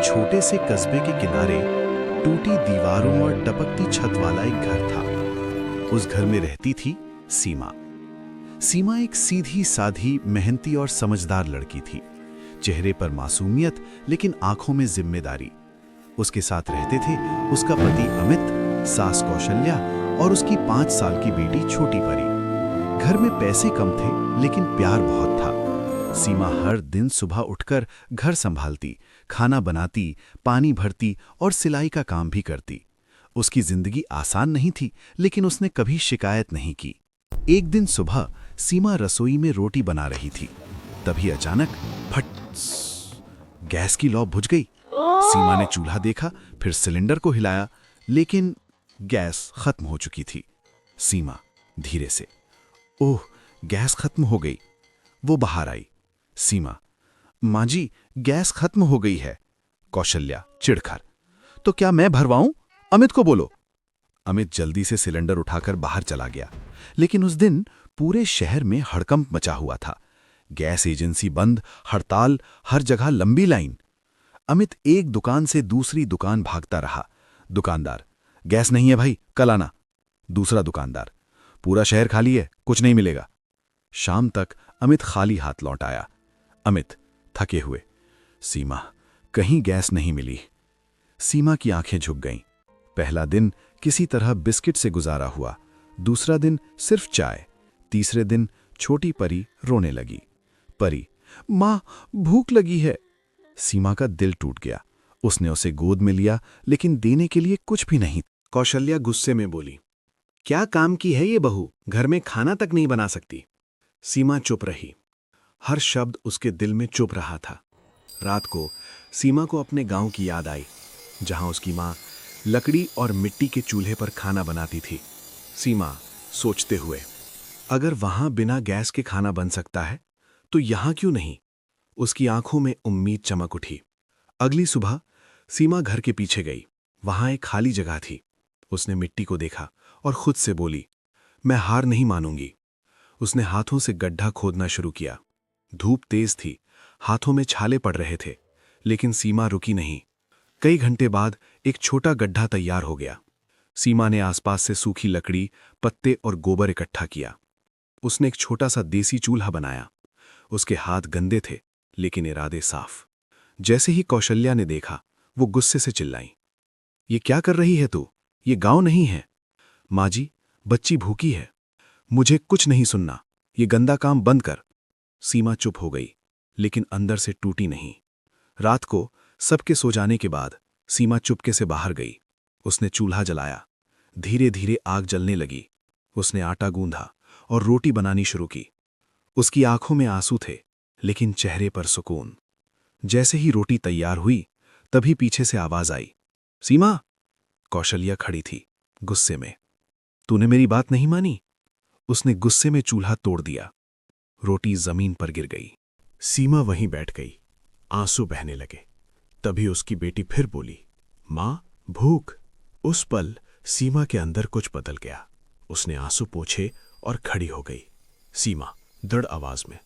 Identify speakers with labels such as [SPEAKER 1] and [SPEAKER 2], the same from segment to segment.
[SPEAKER 1] छोटे से कस्बे के किनारे टूटी दीवारों और टपकती छत वाला एक घर था। उस घर में रहती थी सीमा। सीमा एक सीधी साधी, मेहनती और समझदार लड़की थी। चेहरे पर मासूमियत, लेकिन आंखों में जिम्मेदारी। उसके साथ रहते थे उसका पति अमित, सास कौशल्या और उसकी 5 साल की बेटी छोटी परी। घर में पैसे कम थे, लेकिन प्यार बहुत था। सीमा हर दिन सुबह उठकर घर संभालती, खाना बनाती, पानी भरती और सिलाई का काम भी करती। उसकी जिंदगी आसान नहीं थी, लेकिन उसने कभी शिकायत नहीं की। एक दिन सुबह सीमा रसोई में रोटी बना रही थी, तभी अचानक फट, गैस की लौ बुझ गई। सीमा ने चूल्हा देखा, फिर सिलेंडर को हिलाया, लेकिन गैस खत्म हो चुकी थी। सीमा धीरे से, ओह, गैस खत्म हो गई। वो बाहर आई। सीमा, माँ जी, गैस खत्म हो गई है। कौशल्या चिढ़कर, तो क्या मैं भरवाऊं? अमित को बोलो। अमित जल्दी से सिलेंडर उठाकर बाहर चला गया। लेकिन उस दिन पूरे शहर में हड़कंप मचा हुआ था। गैस एजेंसी बंद, हड़ताल, हर जगह लंबी लाइन। अमित एक दुकान से दूसरी दुकान भागता रहा। दुकानदार, गैस नहीं है भाई, कल आना। दूसरा दुकानदार, पूरा शहर खाली है, कुछ नहीं मिलेगा। शाम तक अमित खाली हाथ लौट आया। अमित थके हुए, सीमा, कहीं गैस नहीं मिली। सीमा की आंखें झुक गईं। पहला दिन किसी तरह बिस्किट से गुजारा हुआ, दूसरा दिन सिर्फ चाय, तीसरे दिन छोटी परी रोने लगी। परी, मां, भूख लगी है। सीमा का दिल टूट गया। उसने उसे गोद में लिया, लेकिन देने के लिए कुछ भी नहीं। कौशल्या गुस्से में बोली, क्या काम की है ये बहू, घर में खाना तक नहीं बना सकती। सीमा चुप रही। हर शब्द उसके दिल में चुप रहा था। रात को सीमा को अपने गांव की याद आई, जहां उसकी मां लकड़ी और मिट्टी के चूल्हे पर खाना बनाती थी। सीमा सोचते हुए, अगर वहां बिना गैस के खाना बन सकता है तो यहां क्यों नहीं? उसकी आंखों में उम्मीद चमक उठी। अगली सुबह सीमा घर के पीछे गई। वहां एक खाली जगह थी। उसने मिट्टी को देखा और खुद से बोली, मैं हार नहीं मानूंगी। उसने हाथों से गड्ढा खोदना शुरू किया। धूप तेज थी, हाथों में छाले पड़ रहे थे, लेकिन सीमा रुकी नहीं। कई घंटे बाद एक छोटा गड्ढा तैयार हो गया। सीमा ने आसपास से सूखी लकड़ी, पत्ते और गोबर इकट्ठा किया। उसने एक छोटा सा देसी चूल्हा बनाया। उसके हाथ गंदे थे, लेकिन इरादे साफ। जैसे ही कौशल्या ने देखा, वो गुस्से से चिल्लाई, ये क्या कर रही है तू? ये गांव नहीं है। माँ जी, बच्ची भूखी है। मुझे कुछ नहीं सुनना, ये गंदा काम बंद कर। सीमा चुप हो गई, लेकिन अंदर से टूटी नहीं। रात को सबके सो जाने के बाद सीमा चुपके से बाहर गई। उसने चूल्हा जलाया। धीरे धीरे आग जलने लगी। उसने आटा गूंधा और रोटी बनानी शुरू की। उसकी आंखों में आंसू थे, लेकिन चेहरे पर सुकून। जैसे ही रोटी तैयार हुई, तभी पीछे से आवाज आई, सीमा। कौशल्या खड़ी थी, गुस्से में। तूने मेरी बात नहीं मानी? उसने गुस्से में चूल्हा तोड़ दिया। रोटी जमीन पर गिर गई। सीमा वहीं बैठ गई, आंसू बहने लगे। तभी उसकी बेटी फिर बोली, मां, भूख। उस पल सीमा के अंदर कुछ बदल गया। उसने आंसू पोंछे और खड़ी हो गई। सीमा दृढ़ आवाज में,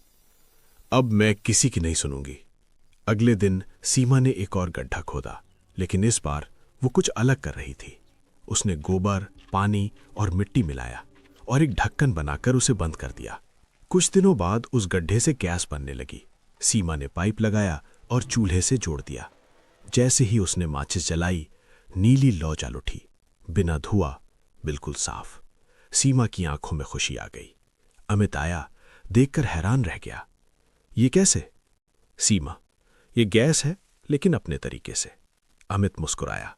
[SPEAKER 1] अब मैं किसी की नहीं सुनूंगी। अगले दिन सीमा ने एक और गड्ढा खोदा, लेकिन इस बार वो कुछ अलग कर रही थी। उसने गोबर, पानी और मिट्टी मिलाया और एक ढक्कन बनाकर उसे बंद कर दिया। कुछ दिनों बाद उस गड्ढे से गैस बनने लगी। सीमा ने पाइप लगाया और चूल्हे से जोड़ दिया। जैसे ही उसने माचिस जलाई, नीली लौ जल उठी, बिना धुआं, बिल्कुल साफ। सीमा की आंखों में खुशी आ गई। अमित आया, देखकर हैरान रह गया। ये कैसे? सीमा, ये गैस है, लेकिन अपने तरीके से। अमित मुस्कुराया,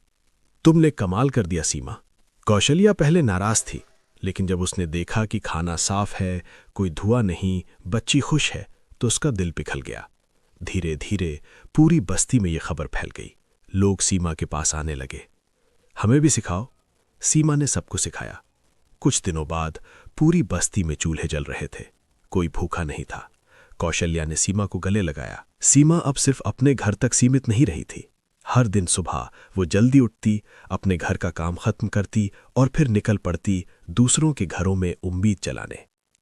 [SPEAKER 1] तुमने कमाल कर दिया सीमा। कौशल्या पहले नाराज थी, लेकिन जब उसने देखा कि खाना साफ है, कोई धुआं नहीं, बच्ची खुश है, तो उसका दिल पिघल गया। धीरे धीरे पूरी बस्ती में यह खबर फैल गई। लोग सीमा के पास आने लगे, हमें भी सिखाओ। सीमा ने सबको सिखाया। कुछ दिनों बाद पूरी बस्ती में चूल्हे जल रहे थे। कोई भूखा नहीं था। कौशल्या ने सीमा को गले लगाया। सीमा अब सिर्फ अपने घर तक सीमित नहीं रही थी। हर दिन सुबह वो जल्दी उठती, अपने घर का काम खत्म करती और फिर निकल पड़ती दूसरों के घरों में उम्मीद जलाने।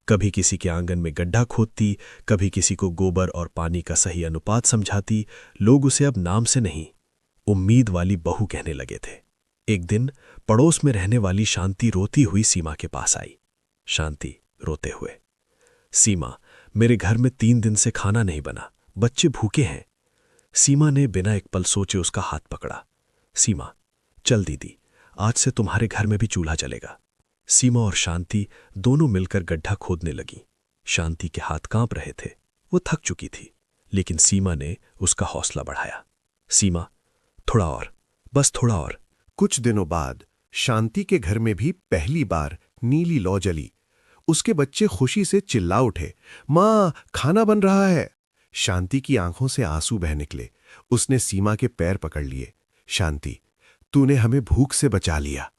[SPEAKER 1] कभी किसी के आंगन में गड्ढा खोदती, कभी किसी को गोबर और पानी का सही अनुपात समझाती। लोग उसे अब नाम से नहीं,
[SPEAKER 2] उम्मीद वाली बहू कहने लगे थे। एक दिन पड़ोस में रहने वाली शांति रोती हुई सीमा के पास आई। शांति रोते हुए, सीमा, मेरे घर में 3 दिन से खाना नहीं बना, बच्चे भूखे हैं। सीमा ने बिना एक पल सोचे उसका हाथ पकड़ा। सीमा, चल दीदी, आज से तुम्हारे घर में भी चूल्हा जलेगा। सीमा और शांति दोनों मिलकर गड्ढा खोदने लगी। शांति के हाथ कांप रहे थे, वो थक चुकी थी, लेकिन सीमा ने उसका हौसला बढ़ाया। सीमा, थोड़ा और, बस थोड़ा और।
[SPEAKER 3] कुछ दिनों बाद शांति के घर में भी पहली बार नीली लौ जली। उसके बच्चे खुशी से चिल्ला उठे, माँ, खाना बन रहा है। शांति की आंखों से आंसू बह निकले। उसने सीमा के पैर पकड़ लिए। शांति, तूने हमें भूख से बचा लिया।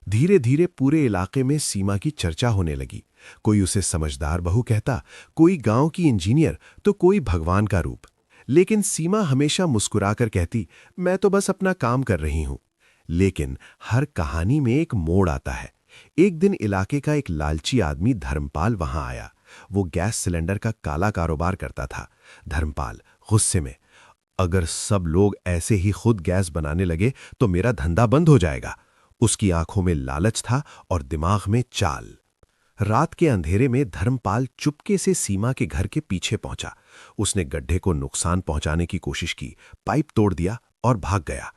[SPEAKER 3] धीरे धीरे पूरे इलाके में सीमा की चर्चा होने लगी। कोई उसे समझदार बहू कहता, कोई गांव की इंजीनियर, तो कोई भगवान का रूप। लेकिन सीमा हमेशा मुस्कुराकर कहती, मैं तो बस अपना काम कर रही हूं। लेकिन हर कहानी में एक मोड़ आता है। एक दिन इलाके का एक लालची आदमी धर्मपाल वहां आया। वो गैस सिलेंडर का काला कारोबार करता था। धर्मपाल गुस्से में, अगर सब लोग ऐसे ही खुद गैस बनाने लगे तो मेरा धंधा बंद हो जाएगा। उसकी आंखों में लालच था और दिमाग में चाल। रात के अंधेरे में धर्मपाल चुपके से सीमा के घर के पीछे पहुंचा। उसने गड्ढे को नुकसान पहुंचाने की कोशिश की, पाइप तोड़ दिया और भाग गया।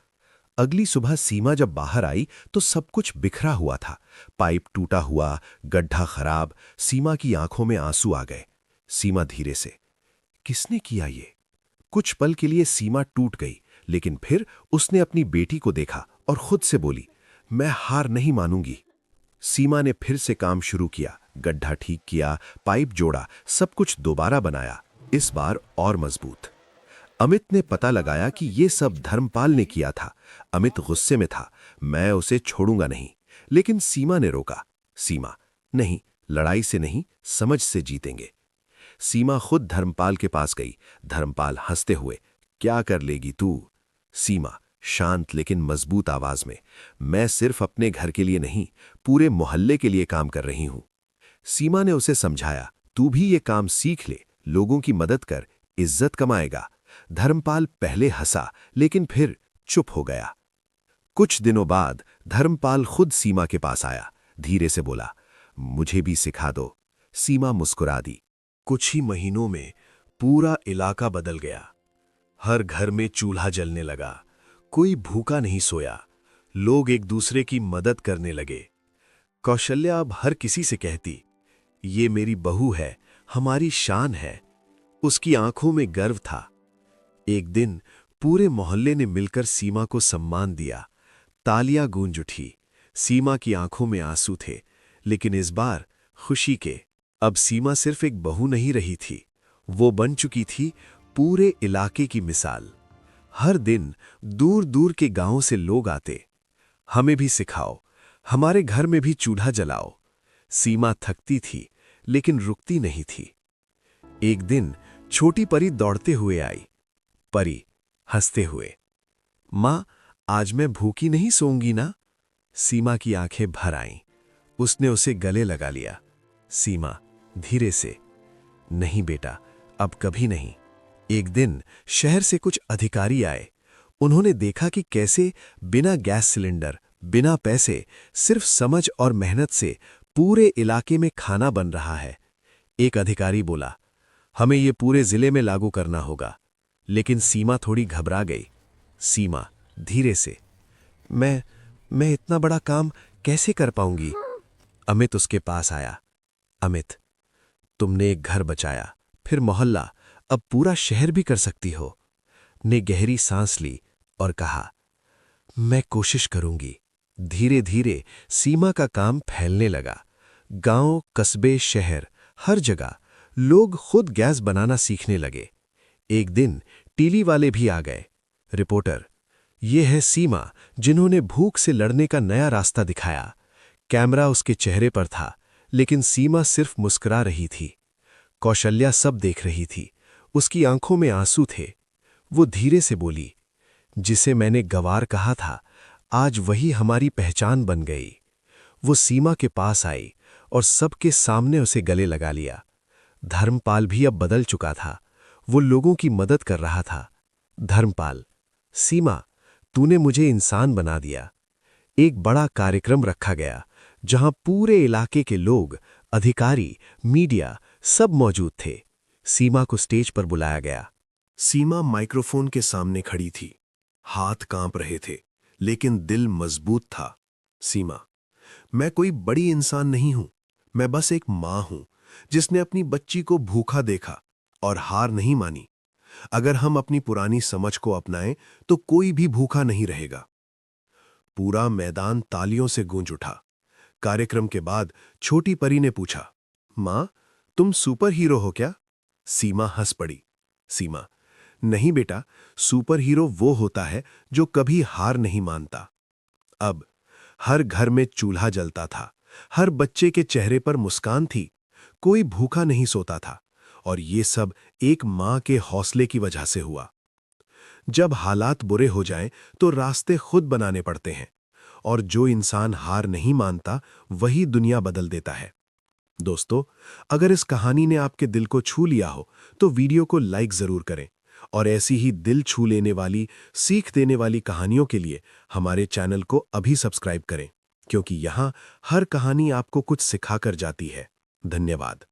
[SPEAKER 3] अगली सुबह सीमा जब बाहर आई तो सब कुछ बिखरा हुआ था। पाइप टूटा हुआ, गड्ढा खराब। सीमा की आंखों में आंसू आ गए। सीमा धीरे से, किसने किया ये? कुछ पल के लिए सीमा टूट गई, लेकिन फिर उसने अपनी बेटी को देखा और खुद से बोली, मैं हार नहीं मानूंगी। सीमा ने फिर से काम शुरू किया, गड्ढा ठीक किया, पाइप जोड़ा, सब कुछ दोबारा बनाया, इस बार और मजबूत। अमित ने पता लगाया कि ये सब धर्मपाल ने किया था। अमित गुस्से में था, मैं उसे छोड़ूंगा नहीं। लेकिन सीमा ने रोका। सीमा, नहीं, लड़ाई से नहीं, समझ से जीतेंगे। सीमा खुद धर्मपाल के पास गई। धर्मपाल हंसते हुए, क्या कर लेगी तू? सीमा शांत लेकिन मजबूत आवाज में, मैं सिर्फ अपने घर के लिए नहीं, पूरे मोहल्ले के लिए काम कर रही हूं। सीमा ने उसे समझाया, तू भी ये काम सीख ले, लोगों की मदद कर, इज्जत कमाएगा। धर्मपाल पहले हंसा, लेकिन फिर चुप हो गया। कुछ दिनों बाद धर्मपाल खुद सीमा के पास आया। धीरे से बोला, मुझे भी सिखा दो। सीमा मुस्कुरा दी।
[SPEAKER 2] कुछ ही महीनों में पूरा इलाका बदल गया। हर घर में चूल्हा जलने लगा, कोई भूखा नहीं सोया। लोग एक दूसरे की मदद करने लगे। कौशल्या अब हर किसी से कहती, ये मेरी बहू है, हमारी शान है। उसकी आंखों में गर्व था। एक दिन पूरे मोहल्ले ने मिलकर सीमा को सम्मान दिया। तालियां गूंज उठी। सीमा की आंखों में आंसू थे, लेकिन इस बार खुशी के। अब सीमा सिर्फ एक बहू नहीं रही थी, वो बन चुकी थी पूरे इलाके की मिसाल। हर दिन दूर दूर के गांवों से लोग आते, हमें भी सिखाओ, हमारे घर में भी चूल्हा जलाओ। सीमा थकती थी, लेकिन रुकती नहीं थी। एक दिन छोटी परी दौड़ते हुए आई। परी हंसते हुए, मां, आज मैं भूखी नहीं सोऊंगी ना? सीमा की आंखें भर आईं। उसने उसे गले लगा लिया। सीमा धीरे से, नहीं बेटा, अब कभी नहीं। एक दिन शहर से कुछ अधिकारी आए। उन्होंने देखा कि कैसे बिना गैस सिलेंडर, बिना पैसे, सिर्फ समझ और मेहनत से पूरे इलाके में खाना बन रहा है। एक अधिकारी बोला, हमें ये पूरे जिले में लागू करना होगा। लेकिन सीमा थोड़ी घबरा गई। सीमा धीरे से, मैं इतना बड़ा काम कैसे कर पाऊंगी? अमित उसके पास आया। अमित, तुमने एक घर बचाया, फिर मोहल्ला, अब पूरा शहर भी कर सकती हो। ने गहरी सांस ली और कहा, मैं कोशिश करूंगी। धीरे धीरे सीमा का काम फैलने लगा। गांव, कस्बे, शहर, हर जगह लोग खुद गैस बनाना सीखने लगे। एक दिन टीवी वाले भी आ गए। रिपोर्टर, ये है सीमा, जिन्होंने भूख से लड़ने का नया रास्ता दिखाया। कैमरा उसके चेहरे पर था, लेकिन सीमा सिर्फ मुस्कुरा रही थी। कौशल्या सब देख रही थी, उसकी आंखों में आंसू थे। वो धीरे से बोली, जिसे मैंने गवार कहा था, आज वही हमारी पहचान बन गई। वो सीमा के पास आई और सबके सामने उसे गले लगा लिया। धर्मपाल भी अब बदल चुका था, वो लोगों की मदद कर रहा था। धर्मपाल, सीमा, तूने मुझे इंसान बना दिया। एक बड़ा कार्यक्रम रखा गया जहां पूरे इलाके के लोग, अधिकारी, मीडिया सब मौजूद थे। सीमा को स्टेज पर बुलाया गया।
[SPEAKER 3] सीमा माइक्रोफोन के सामने खड़ी थी। हाथ कांप रहे थे, लेकिन दिल मजबूत था। सीमा, मैं कोई बड़ी इंसान नहीं हूं। मैं बस एक मां हूं जिसने अपनी बच्ची को भूखा देखा और हार नहीं मानी। अगर हम अपनी पुरानी समझ को अपनाएं तो कोई भी भूखा नहीं रहेगा। पूरा मैदान तालियों से गूंज उठा। कार्यक्रम के बाद छोटी परी ने पूछा, मां, तुम सुपर हीरो हो क्या? सीमा हंस पड़ी। सीमा, नहीं बेटा, सुपर हीरो वो होता है जो कभी हार नहीं मानता। अब हर घर में चूल्हा जलता था, हर बच्चे के चेहरे पर मुस्कान थी, कोई भूखा नहीं सोता था, और ये सब एक मां के हौसले की वजह से हुआ। जब हालात बुरे हो जाएं तो रास्ते खुद बनाने पड़ते हैं, और जो इंसान हार नहीं मानता वही दुनिया बदल देता है। दोस्तों, अगर इस कहानी ने आपके दिल को छू लिया हो तो वीडियो को लाइक जरूर करें, और ऐसी ही दिल छू लेने वाली, सीख देने वाली कहानियों के लिए हमारे चैनल को अभी सब्सक्राइब करें, क्योंकि यहाँ हर कहानी आपको कुछ सिखाकर जाती है। धन्यवाद।